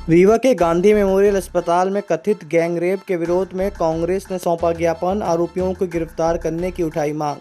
रीवा के गांधी मेमोरियल अस्पताल में कथित गैंगरेप के विरोध में कांग्रेस ने सौंपा ज्ञापन, आरोपियों को गिरफ्तार करने की उठाई मांग।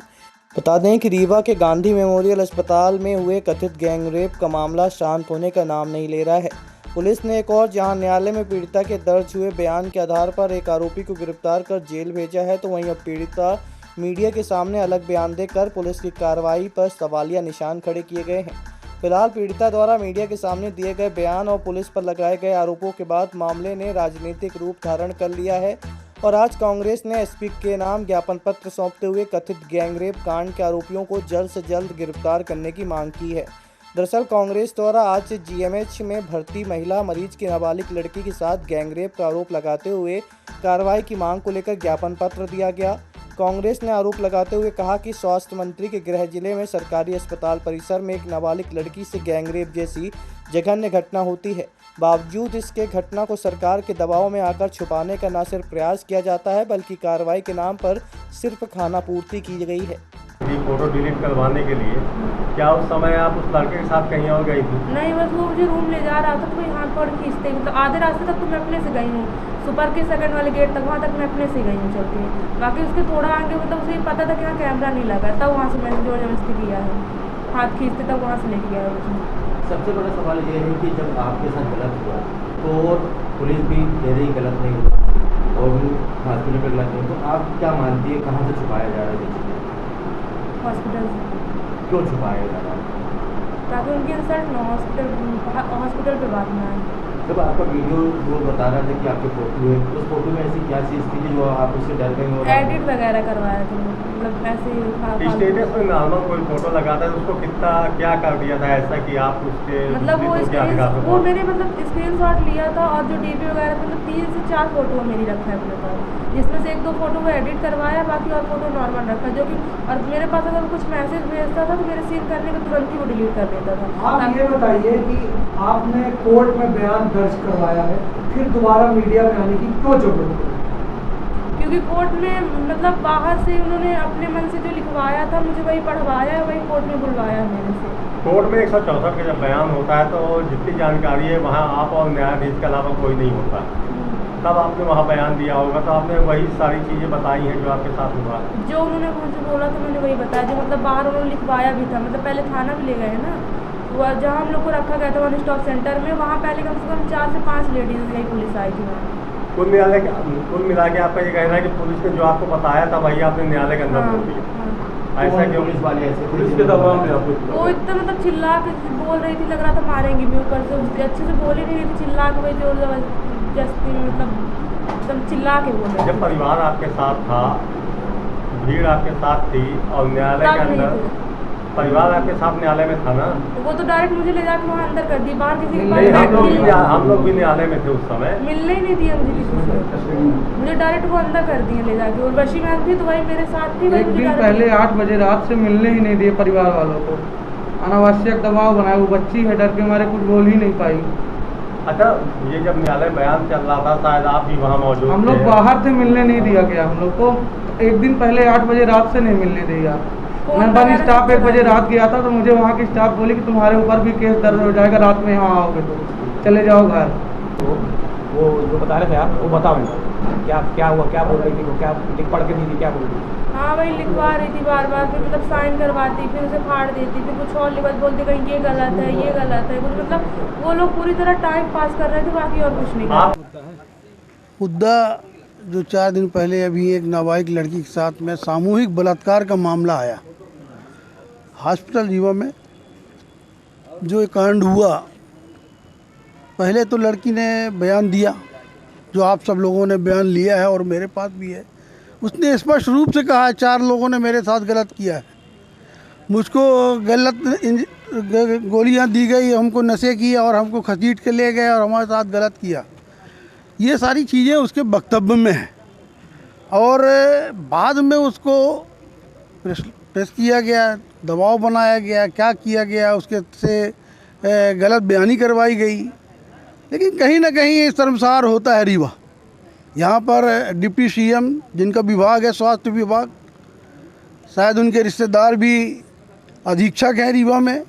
बता दें कि रीवा के गांधी मेमोरियल अस्पताल में हुए कथित गैंगरेप का मामला शांत होने का नाम नहीं ले रहा है। पुलिस ने एक और जहां न्यायालय में पीड़िता के दर्ज हुए बयान के आधार पर एक आरोपी को गिरफ्तार कर जेल भेजा है, तो वहीं अब पीड़िता मीडिया के सामने अलग बयान देकर पुलिस की कार्रवाई पर सवालिया निशान खड़े किए गए हैं। फिलहाल पीड़िता द्वारा मीडिया के सामने दिए गए बयान और पुलिस पर लगाए गए आरोपों के बाद मामले ने राजनीतिक रूप धारण कर लिया है और आज कांग्रेस ने एसपी के नाम ज्ञापन पत्र सौंपते हुए कथित गैंगरेप कांड के आरोपियों को जल्द से जल्द गिरफ्तार करने की मांग की है। दरअसल कांग्रेस द्वारा आज जीएमएच में भर्ती महिला मरीज की नाबालिग लड़की के साथ गैंगरेप का आरोप लगाते हुए कार्रवाई की मांग को लेकर ज्ञापन पत्र दिया गया। कांग्रेस ने आरोप लगाते हुए कहा कि स्वास्थ्य मंत्री के गृह जिले में सरकारी अस्पताल परिसर में एक नाबालिग लड़की से गैंगरेप जैसी जघन्य घटना होती है, बावजूद इसके घटना को सरकार के दबाव में आकर छुपाने का न सिर्फ प्रयास किया जाता है बल्कि कार्रवाई के नाम पर सिर्फ खानापूर्ति की गई है। फोटो डिलीट करवाने के लिए क्या उस समय आप उस लड़के के साथ कहीं और गई थी? नहीं, बस वो मुझे रूम ले जा रहा था तो वही हाथ पकड़ खींचते, मतलब आधे रास्ते तक तो मैं अपने से गई हूँ, सुपर के सेकंड वाले गेट तक, वहाँ तक मैं अपने से गई हूँ चल के। बाकी उसके थोड़ा आगे मतलब उसे पता था कि यहाँ कैमरा नहीं लगा, तब वहाँ से मैंने जोर जबरदस्ती किया है, हाथ खींचते तब वहाँ से लेके गया उसने। सबसे बड़ा सवाल ये है कि जब आपके साथ गलत हुआ तो पुलिस भी कह रही गलत नहीं हुआ और हॉस्पिटल पर गलत नहीं, तो आप क्या मानती है कहाँ से छुपाया जा रहा है? हॉस्पिटल से। क्यों छुपाया जा रहा है? ताकि उनकी इंसल्ट न हॉस्पिटल पे बात ना आए। जब आपका वीडियो वो बता रहा था कि आपके फोटो है, उस फोटो में ऐसी क्या चीज़ थी जो आप उससे डर गई? और एडिट वगैरह करवाया था, मतलब ऐसे स्टेटस में नॉर्मल कोई फोटो लगाता है उसको कितना क्या कर दिया था ऐसा कि आप उसके मतलब वो मेरे मतलब स्क्रीनशॉट लिया था और जो डीपी वगैरह मतलब 3 से 4 फोटो मेरी रखा है अपने पास, जिसमें से 1-2 फोटो वो एडिट करवाया, बाकी और फोटो नॉर्मल रखा, जो कि और मेरे पास अगर कुछ मैसेज भेजता था तो मेरे सीन करने के तुरंत ही वो डिलीट कर देता था। आप ये बताइए कि आपने कोर्ट में बयान दर्ज करवाया है, फिर दोबारा मीडिया में आने की क्यों जरूरत है? क्योंकि कोर्ट में मतलब बाहर से उन्होंने अपने मन से जो लिखवाया था मुझे वही पढ़वाया, वही कोर्ट में बुलवाया मेरे से। कोर्ट में 164 का जब बयान होता है तो जितनी जानकारी है वहाँ आप और न्यायाधीश के अलावा कोई नहीं होता, तब आपने वहाँ बयान दिया होगा, तो आपने वही सारी चीज़ें बताई हैं जो आपके साथ हुआ। जो उन्होंने मुझे बोला था मैंने वही बताया, जो मतलब बाहर उन्होंने लिखवाया भी था, मतलब पहले थाना भी ले गए ना, वो जहाँ हम लोग को रखा गया था वन स्टॉप सेंटर में, वहाँ पहले कम से कम 4 से 5 लेडीज़ गई पुलिस आई थी वहाँ। कुल मिला के आपका ये कहना है कि पुलिस ने जो आपको बताया था वही आपने न्यायालय के अंदर बोल दिया। ऐसा क्यों? पुलिस वाले ऐसे पुलिस के दबाव में आपको वो इतना मतलब चिल्ला के बोल रही थी, लग रहा था मारेंगी भी, ऊपर से अच्छे से बोल ही नहीं रही थी, चिल्ला के वही जोर जबरदस्ती मतलब एकदम चिल्ला के बोल रही। जब परिवार आपके साथ था, भीड़ आपके साथ थी और न्यायालय के अंदर परिवार आपके साथ न्यायालय में था ना, वो तो डायरेक्ट मुझे ले जाकर वहाँ अंदर कर दी, बाहर किसी के नहीं, हम लोग भी न्यायालय में थे उस समय, मिलने ही नहीं दिया मुझे किसी से, मुझे डायरेक्ट वो अंदर कर दिए ले जाके। और बशी मैम थी तो वही मेरे साथ थी, एक दिन पहले 8 बजे रात से मिलने ही नहीं दिए परिवार वालों को, अनावश्यक दबाव बनाया, वो बच्ची है डर के मारे कुछ बोल ही नहीं पाई। अच्छा, ये जब न्यायालय बयान चल रहा था शायद आप भी वहाँ मौजूद थे? हम लोग बाहर थे, मिलने नहीं दिया गया हम लोग को, एक दिन पहले 8 बजे रात से नहीं मिलने दिया। मैं बस स्टाफ 1 बजे रात गया था तो मुझे वहाँ की स्टाफ बोली कि तुम्हारे ऊपर भी केस दर्ज हो जाएगा, रात में यहाँ आओगे तो चले जाओ घर। तो वो जो बता रहे थे आप वो बताओ क्या हुआ, क्या बोल रही थी वो, क्या लिख पढ़ के दी थी, क्या बोल रही थी? हाँ वही लिखवा रही थी बार बार, फिर मतलब साइन करवाती, फिर उसे फाड़ देती, फिर कुछ और लिखा बोलती कहीं ये गलत है, ये गलत है, कुछ मतलब वो लोग पूरी तरह टाइम पास कर रहे थे, बाकी और कुछ नहीं कर रहे। मुद्दा जो 4 दिन पहले अभी एक नाबालिग लड़की के साथ में सामूहिक बलात्कार का मामला आया हॉस्पिटल रीवा में, जो एक कांड हुआ, पहले तो लड़की ने बयान दिया, जो आप सब लोगों ने बयान लिया है और मेरे पास भी है। उसने स्पष्ट रूप से कहा है 4 लोगों ने मेरे साथ गलत किया है, मुझको गलत गोलियां दी गई, हमको नशे किए और हमको खसीट के ले गए और हमारे साथ गलत किया। ये सारी चीज़ें उसके वक्तव्य में हैं और बाद में उसको प्रेस किया गया, दबाव बनाया गया, क्या किया गया, उसके से गलत बयानी करवाई गई। लेकिन कहीं ना कहीं ये शर्मसार होता है रीवा। यहाँ पर डिप्टी सीएम जिनका विभाग है स्वास्थ्य विभाग, शायद उनके रिश्तेदार भी अधीक्षक हैं रीवा में,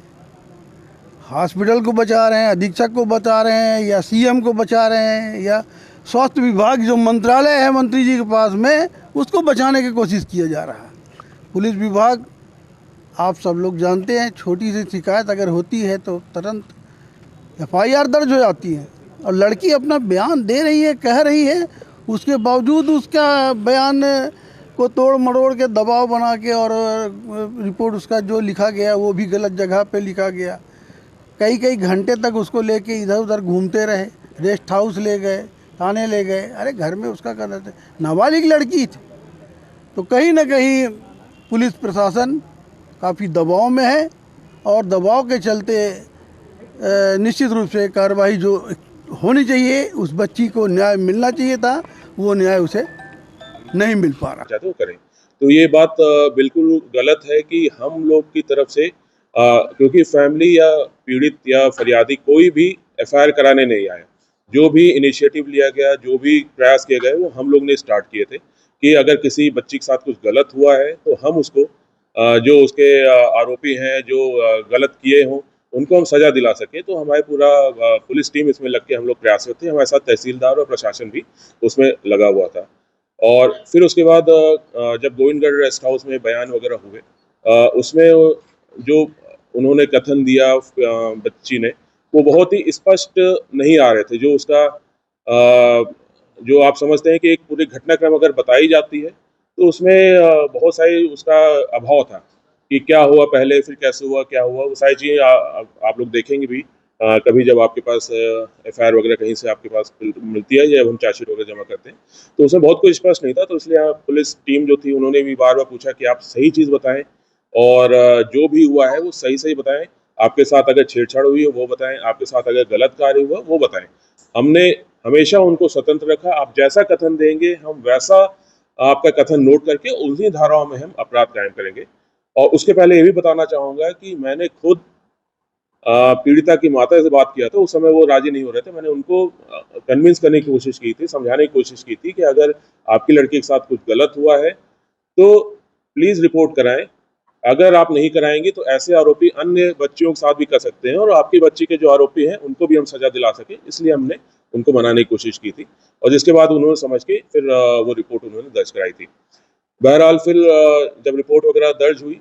हॉस्पिटल को बचा रहे हैं, अधीक्षक को बचा रहे हैं, या सीएम को बचा रहे हैं, या स्वास्थ्य विभाग जो मंत्रालय है मंत्री जी के पास में, उसको बचाने की कोशिश किया जा रहा है। पुलिस विभाग आप सब लोग जानते हैं, छोटी सी शिकायत अगर होती है तो तुरंत एफआईआर दर्ज हो जाती है। और लड़की अपना बयान दे रही है, कह रही है, उसके बावजूद उसका बयान को तोड़ मरोड़ के दबाव बना के और रिपोर्ट उसका जो लिखा गया वो भी गलत जगह पे लिखा गया। कई कई घंटे तक उसको लेके इधर उधर घूमते रहे, रेस्ट हाउस ले गए, थाने ले गए। अरे घर में उसका कर रहे थे, नाबालिग लड़की थी। तो कहीं ना कहीं पुलिस प्रशासन काफ़ी दबाव में है और दबाव के चलते निश्चित रूप से कार्रवाई जो होनी चाहिए, उस बच्ची को न्याय मिलना चाहिए था, वो न्याय उसे नहीं मिल पा रहा। चाहते हो करें तो ये बात बिल्कुल गलत है कि हम लोग की तरफ से क्योंकि फैमिली या पीड़ित या फरियादी कोई भी एफआईआर कराने नहीं आया। जो भी इनिशिएटिव लिया गया, जो भी प्रयास किए गए, वो हम लोग ने स्टार्ट किए थे कि अगर किसी बच्ची के साथ कुछ गलत हुआ है तो हम उसको जो उसके आरोपी हैं, जो गलत किए हों, उनको हम सजा दिला सकें। तो हमारे पूरा पुलिस टीम इसमें लग के हम लोग प्रयासरत थे। हमारे साथ तहसीलदार और प्रशासन भी उसमें लगा हुआ था। और फिर उसके बाद जब गोविंदगढ़ रेस्ट हाउस में बयान वगैरह हुए, उसमें जो उन्होंने कथन दिया बच्ची ने, वो बहुत ही स्पष्ट नहीं आ रहे थे। जो उसका जो आप समझते हैं कि एक पूरी घटनाक्रम अगर बताई जाती है तो उसमें बहुत सारी उसका अभाव था कि क्या हुआ पहले, फिर कैसे हुआ, क्या हुआ, वो सारी चीज़ें आप लोग देखेंगे भी कभी जब आपके पास एफआईआर वगैरह कहीं से आपके पास मिलती है या हम चार्जशीट वगैरह जमा करते हैं, तो उसमें बहुत कुछ स्पष्ट नहीं था। तो इसलिए पुलिस टीम जो थी उन्होंने भी बार बार पूछा कि आप सही चीज़ बताएं और जो भी हुआ है वो सही सही बताएं। आपके साथ अगर छेड़छाड़ हुई है वो बताएं, आपके साथ अगर गलत कार्य हुआ वो बताएं। हमने हमेशा उनको स्वतंत्र रखा। आप जैसा कथन देंगे हम वैसा आपका कथन नोट करके उन्हीं धाराओं में हम अपराध कायम करेंगे। और उसके पहले ये भी बताना चाहूँगा कि मैंने खुद पीड़िता की माता से बात किया था। उस समय वो राजी नहीं हो रहे थे। मैंने उनको कन्विंस करने की कोशिश की थी, समझाने की कोशिश की थी कि अगर आपकी लड़की के साथ कुछ गलत हुआ है तो प्लीज़ रिपोर्ट कराएं। अगर आप नहीं कराएंगे तो ऐसे आरोपी अन्य बच्चियों के साथ भी कर सकते हैं और आपकी बच्ची के जो आरोपी हैं उनको भी हम सजा दिला सकें, इसलिए हमने उनको मनाने की कोशिश की थी। और जिसके बाद उन्होंने समझ के फिर वो रिपोर्ट उन्होंने दर्ज कराई थी। बहरहाल फिर जब रिपोर्ट वगैरह दर्ज हुई,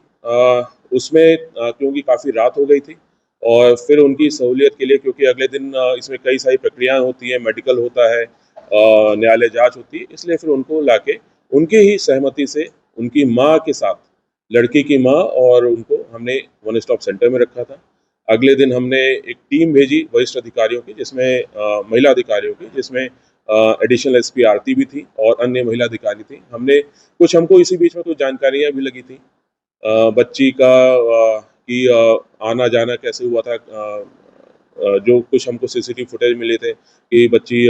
उसमें क्योंकि काफ़ी रात हो गई थी और फिर उनकी सहूलियत के लिए, क्योंकि अगले दिन इसमें कई सारी प्रक्रियाएं होती हैं, मेडिकल होता है, न्यायालय जांच होती है, इसलिए फिर उनको लाके उनकी ही सहमति से उनकी माँ के साथ, लड़की की माँ और उनको हमने वन स्टॉप सेंटर में रखा था। अगले दिन हमने एक टीम भेजी वरिष्ठ अधिकारियों की, जिसमें महिला अधिकारियों की, जिसमें एडिशनल एसपी आरती भी थी और अन्य महिला अधिकारी थी। हमको इसी बीच में कुछ जानकारियाँ भी लगी थी बच्ची का कि आना जाना कैसे हुआ था। जो कुछ हमको सीसीटीवी फुटेज मिले थे कि बच्ची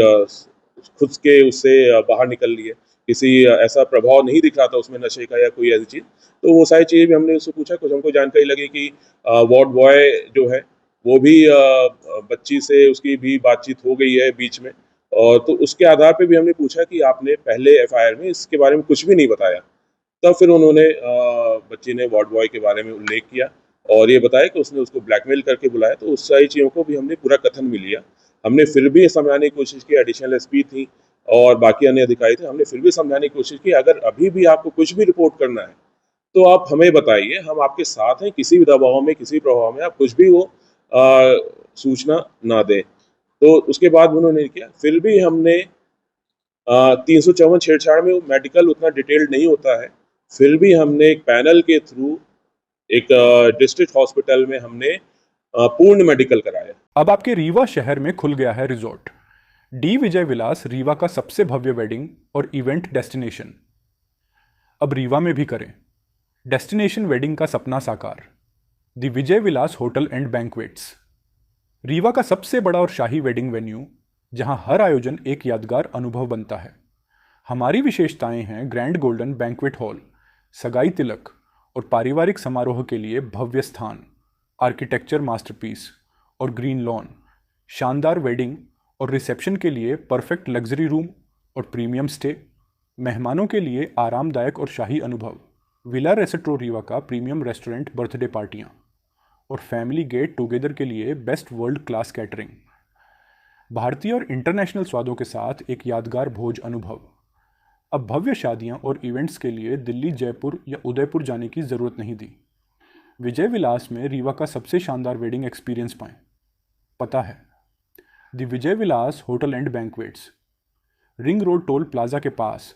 खुद के उससे बाहर निकल रही है, किसी ऐसा प्रभाव नहीं दिख रहा था उसमें नशे का या कोई ऐसी चीज़। तो वो सारी चीज़ें भी हमने उससे पूछा। कुछ हमको जानकारी लगी कि वार्ड बॉय जो है वो भी बच्ची से उसकी भी बातचीत हो गई है बीच में। और तो उसके आधार पे भी हमने पूछा कि आपने पहले एफआईआर में इसके बारे में कुछ भी नहीं बताया। तब फिर उन्होंने बच्ची ने वार्ड बॉय के बारे में उल्लेख किया और ये बताया कि उसने उसको ब्लैकमेल करके बुलाया। तो उस सारी चीज़ों को भी हमने पूरा कथन भी लिया। हमने फिर भी समझाने की कोशिश की, एडिशनल एसपी थी और बाकी अन्य अधिकारी थे, हमने फिर भी समझाने की कोशिश की अगर अभी भी आपको कुछ भी रिपोर्ट करना है तो आप हमें बताइए, हम आपके साथ हैं। किसी भी दबाव में, किसी प्रभाव में आप कुछ भी वो सूचना ना दें। तो उसके बाद उन्होंने किया। फिर भी हमने 354 छेड़छाड़ में मेडिकल उतना डिटेल्ड नहीं होता है, फिर भी हमने एक पैनल के थ्रू एक डिस्ट्रिक्ट हॉस्पिटल में हमने पूर्ण मेडिकल कराया। अब आपके रीवा शहर में खुल गया है रिजॉर्ट डी विजय विलास, रीवा का सबसे भव्य वेडिंग और इवेंट डेस्टिनेशन। अब रीवा में भी करें डेस्टिनेशन वेडिंग का सपना साकार। The Vijay Vilas hotel and banquets, Rewa का सबसे बड़ा और शाही वेडिंग वेन्यू, जहां हर आयोजन एक यादगार अनुभव बनता है। हमारी विशेषताएं हैं ग्रैंड गोल्डन बैंक्वेट हॉल, सगाई तिलक और पारिवारिक समारोह के लिए भव्य स्थान, आर्किटेक्चर मास्टरपीस और ग्रीन लॉन, शानदार वेडिंग और रिसेप्शन के लिए परफेक्ट लग्जरी रूम और प्रीमियम स्टे, मेहमानों के लिए आरामदायक और शाही अनुभव, विला रेस्टोरेंट रीवा का प्रीमियम रेस्टोरेंट बर्थडे पार्टियाँ और फैमिली गेट टुगेदर के लिए बेस्ट वर्ल्ड क्लास कैटरिंग। भारतीय और इंटरनेशनल स्वादों के साथ एक यादगार भोज अनुभव। अब भव्य शादियां और इवेंट्स के लिए दिल्ली, जयपुर या उदयपुर जाने की ज़रूरत नहीं थी। विजय विलास में रीवा का सबसे शानदार वेडिंग एक्सपीरियंस पाएं। पता है the Vijay Vilas hotel and banquets, ring road toll plaza के पास,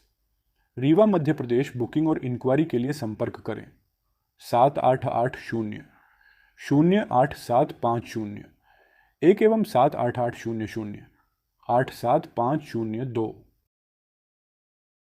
रीवा, मध्य प्रदेश। बुकिंग और इंक्वायरी के लिए संपर्क करें 7880-08750 1 एवं 7880-0875002।